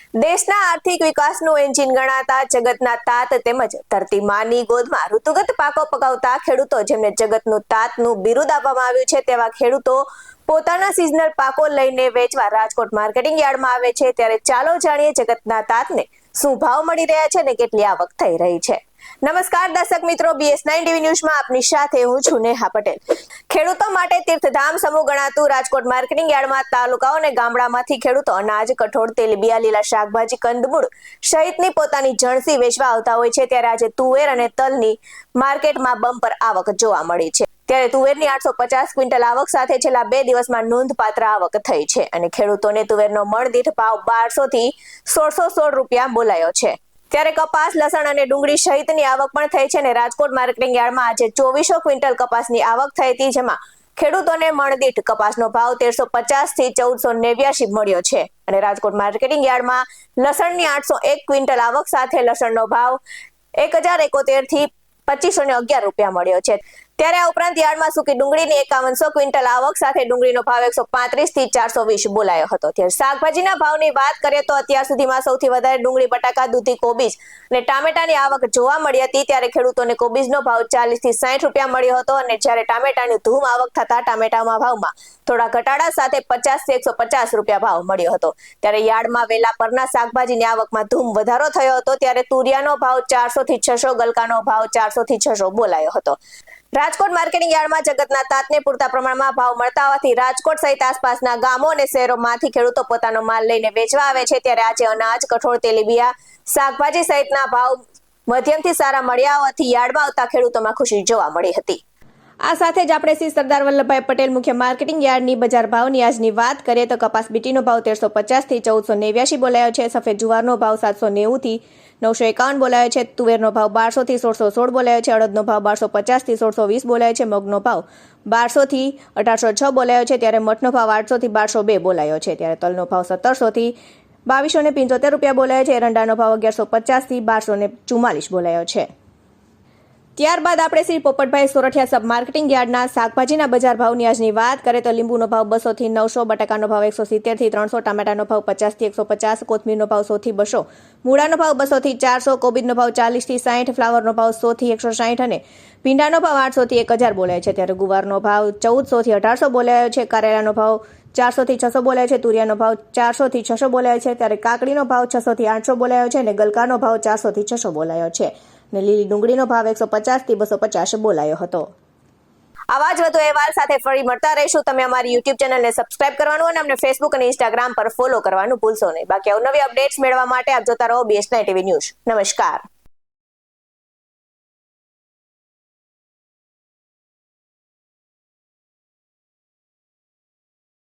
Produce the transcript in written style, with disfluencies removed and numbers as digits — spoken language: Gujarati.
દેશના આર્થિક વિકાસનું એન્જિન ગણાતા જગતના તાત તેમજ ધરતી માની ગોદમાં ઋતુગત પાકો પકાવતા ખેડૂતો જેમને જગતનું તાતનું બિરુદ આપવામાં આવ્યું છે તેવા ખેડૂતો પોતાના સિઝનલ પાકો લઈને વેચવા રાજકોટ માર્કેટિંગ યાર્ડમાં આવે છે ત્યારે ચાલો જાણીએ જગતના તાતને શું ભાવ મળી રહ્યા છે અને કેટલી આવક થઈ રહી છે। નમસ્કાર દર્શક મિત્રો, BS9 TV ન્યૂઝમાં આપની સાથે હું છું નેહા પટેલ। ખેડૂતો માટે તીર્થધામ સમૂહ ગણાતું રાજકોટ માર્કેટિંગ યાર્ડમાં તાલુકાઓ અને ગામડામાંથી ખેડૂતો અનાજ, કઠોળ, તેલીબિયા, લીલા શાકભાજી, કંદમૂળ સહિતની પોતાની જણસી વેચવા આવતા હોય છે ત્યારે આજે તુવેર અને તલની માર્કેટમાં બમ્પર આવક જોવા મળી છે। ત્યારે તુવેરની 850 ક્વિન્ટલ આવક સાથે છેલ્લા 2 દિવસમાં નોંધપાત્ર આવક થઈ છે અને ખેડૂતોને તુવેરનો મણ દીઠ ભાવ 1200 થી 1616 રૂપિયા બોલાયો છે। ત્યારે કપાસ, લસણ અને ડુંગળી સહિતની આવક પણ થઈ છે અને રાજકોટ માર્કેટિંગ યાર્ડમાં આજે 2400 ક્વિન્ટલ કપાસની આવક થઈ હતી જેમાં ખેડૂતોને મણ દીઠ કપાસનો ભાવ 1350 થી 1489 મળ્યો છે અને રાજકોટ માર્કેટિંગ યાર્ડમાં લસણની 801 ક્વિન્ટલ આવક સાથે લસણનો ભાવ 1071 થી 2511 રૂપિયા મળ્યો છે। ત્યારે આ ઉપરાંત યાર્ડમાં સૂકી ડુંગળીની 5100 ક્વિન્ટલ આવક સાથે ડુંગળીનો ભાવ 135 થી 420 બોલાયો હતો। ત્યારે શાકભાજીના ભાવની વાત કરીએ તો અત્યાર સુધીમાં સૌથી વધારે ડુંગળી, બટાકા, દૂધી, કોબીજ અને ટામેટાની આવક જોવા મળી હતી ત્યારે ખેડૂતોને કોબીજનો ભાવ 40 થી 60 રૂપિયા મળ્યો હતો અને જ્યારે ટામેટાની ધૂમ આવક થતા ટામેટાના ભાવમાં થોડા ઘટાડા સાથે 50 થી 150 રૂપિયા ભાવ મળ્યો હતો। ત્યારે યાર્ડમાં વેલા પરના શાકભાજીની આવકમાં ધૂમ વધારો થયો હતો ત્યારે તુરિયાનો ભાવ 400 થી 600, ગલકાનો ભાવ 400 થી 600 બોલાયો હતો। રાજકોટ માર્કેટિંગ યાર્ડમાં જગતના તાતને પૂરતા પ્રમાણમાં ભાવ મળતા હોવાથી રાજકોટ સહિત આસપાસના ગામો અને શહેરોમાંથી ખેડૂતો પોતાનો માલ લઈને વેચવા આવે છે ત્યારે આજે અનાજ, કઠોળ, તેલીબિયા, શાકભાજી સહિતના ભાવ મધ્યમથી સારા મળ્યા હોવાથી યાર્ડમાં આવતા ખેડૂતોમાં ખુશી જોવા મળી હતી। આ સાથે જ આપણે શ્રી સરદાર વલ્લભભાઈ પટેલ મુખ્ય માર્કેટિંગ યાર્ડની બજાર ભાવની આજની વાત કરીએ તો કપાસ બીટીનો ભાવ 1350 થી 1489 બોલાયો છે, સફેદ જુવારનો ભાવ 790 થી 951 બોલાયો છે, તુવેરનો ભાવ 1200 થી 1616 બોલાયો છે, અડદનો ભાવ 1250 થી 1620 બોલાયો છે, મગનો ભાવ 1200 થી 1806 બોલાયો છે, ત્યારે મઠનો ભાવ 800 થી 1202 બોલાયો છે, ત્યારે તલનો ભાવ 1700 થી 2275 રૂપિયા બોલાયો છે, એરંડાનો ભાવ 1150 થી 1244 બોલાયો છે। ત્યારબાદ આપણે શ્રી પોપટભાઈ સોરઠિયા સબ માર્કેટિંગ યાર્ડના શાકભાજીના બજાર ભાવની આજની વાત કરીએ તો લીંબુનો ભાવ 200 થી 900, બટાકાનો ભાવ 170 થી 300, ટામેટાનો ભાવ 50 થી 150, કોથમીરનો ભાવ 100 થી 200, મૂળાનો ભાવ 200 થી 400, કોબીજનો ભાવ 40 થી 60, ફ્લાવરનો ભાવ 100 થી 160 અને ભીંડાનો ભાવ 800 થી 1000 બોલાયો છે। ત્યારે ગુવારનો ભાવ 1400 થી 1800 બોલાયો છે, કારેલાનો ભાવ 400 થી 600 બોલાયો છે, તુરિયાનો ભાવ 400 થી 600 બોલાયો છે, ત્યારે કાકડીનો ભાવ 600 થી 800 બોલાયો છે અને ગલકાનો ભાવ 400 થી 600 બોલાયો છે અને લીલી ડુંગળીનો ભાવ 150 થી 250 બોલાયો હતો। આવા જ વધુ અહેવાલ સાથે ફરી મળતા રહીશું। તમે અમારી YouTube ચેનલને સબસ્ક્રાઇબ કરવાનું અને અમને Facebook અને Instagram પર ફોલો કરવાનું ભૂલશો નહીં। બાકી અવનવી અપડેટ્સ મેળવવા માટે આપ જોતા રહો BS9 TV ન્યૂઝ। નમસ્કાર।